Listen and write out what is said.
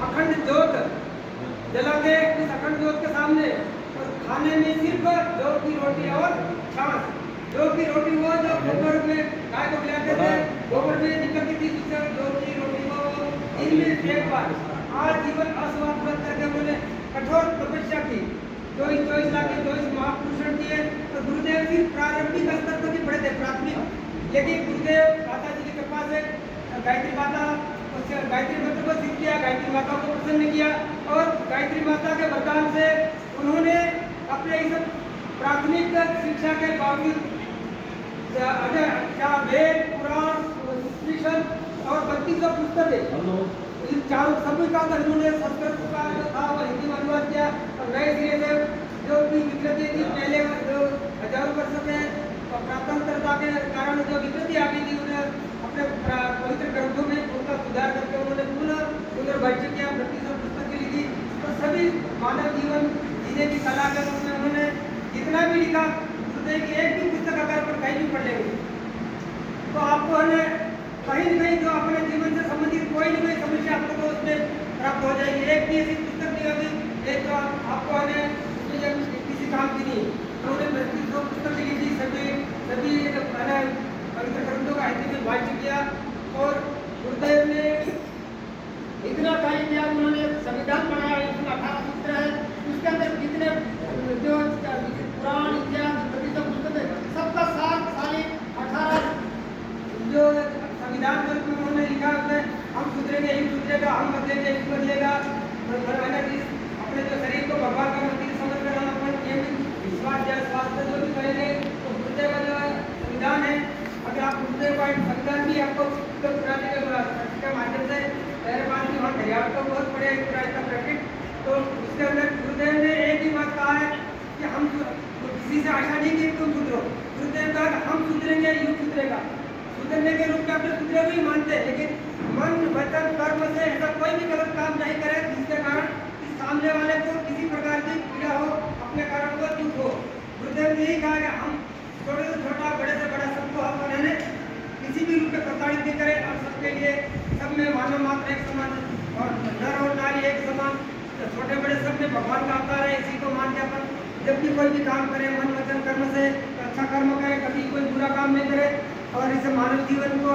अखंड ज्योत जला के उस अखंड ज्योत के सामने और खाने में सिर्फ जौ की रोटी और छाछ। जौ की रोटी वो जो गोबर में गाय को खिलाते थे, गोबर में निकलती थी, जिससे जौ की रोटी को दिन में एक बार आजीवन अस्वाद व्रत करके उन्होंने कठोर तपस्या की। 24 लाख के 24 महापुरुषों किए। तो गुरुदेव जी प्रारंभिक स्तर तक ही पढ़े थे, प्राथमिक। लेकिन गुरुदेव माता जी की कृपा से गायत्री माता गायत्री मंत्र को सिद्ध किया, गायत्री माता को प्रसन्न किया और गायत्री माता के वरदान से उन्होंने अपने इस प्राथमिक शिक्षा के बावजूद क्या वेद, पुराण, उपनिषद और 32 पुस्तक है, इन चारों सभी का उन्होंने संस्कृत का जो था वो हिंदी में अनुवाद किया और नए सिरे से जो भी विकृति थी पहले जो हजारों वर्षों के प्रातंत्रता के कारण जो विकृति आ गई थी, उन्हें अपने पवित्र ग्रंथों में उनका सुधार करके उन्होंने पुनर्भाष्य किया, 32 पुस्तकें लिखी। तो सभी मानव जीवन जीने की कला के रूप में उन्होंने जितना भी लिखा, गुरुदेव की एक भी पुस्तक अगर पर कहीं भी पढ़ लेंगे तो आपको हमें कहीं न कहीं जो अपने जीवन से संबंधित कोई न कोई समस्या आपको तो उसमें प्राप्त हो जाएगी। एक भी ऐसी पुस्तक नहीं होगी एक जो आपको हमें किसी काम की नहीं। तो उन्हें 32 पुस्तक लिखी थी, सभी पवित्र ग्रंथों का हिंदी में भाष्य किया और गुरुदेव ने इतना कार्य किया। उन्होंने संविधान बनाया, इसमें 18 सूत्र है, उसके अंदर जितने जो पुराण इतिहास 32 पुस्तक है सबका सार सारे 18 जो संविधान के रूप में उन्होंने लिखा है, हम सुधरेंगे ही सुधरेगा, हम बदलेंगे ही बदलेगा। अपने जो शरीर को भगवान का मंदिर समझकर हम अपने नियमित विश्वास या स्वास्थ्य जो भी करेंगे तो गुरुदेव का जो संविधान है, अगर आप गुरुदेव का संविधान भी आपको पुराने के माध्यम से मेरे पास भी वहाँ हरियाणा का बहुत बड़े पुराने प्रैक्टिस। तो उसके अंदर गुरुदेव ने एक ही बात कहा है कि हम किसी से आशा नहीं की तुम सुधरो। गुरुदेव कहा हम सुधरेंगे, युग सुधरेगा। सुधरने के रूप में अपने सुधरे हुए मानते हैं, लेकिन मन वचन कर्म से ऐसा कोई भी गलत काम नहीं करे जिसके कारण इस सामने वाले को किसी प्रकार की पीड़ा हो, अपने कारण को दुख हो। गुरुदेव ने यही कहा कि हम छोटे से छोटा, बड़े से बड़ा सबको हम बनाने किसी भी रूप में प्रताड़ित नहीं करें और सबके लिए सब में मानव मात्र एक समान और नर और नारी एक समान, तो छोटे बड़े सब में भगवान का अवतार है। इसी को मान के अपन जब भी कोई भी काम करे मन वचन कर्म से अच्छा कर्म करे, कभी कोई बुरा काम नहीं करे और इस मानव जीवन को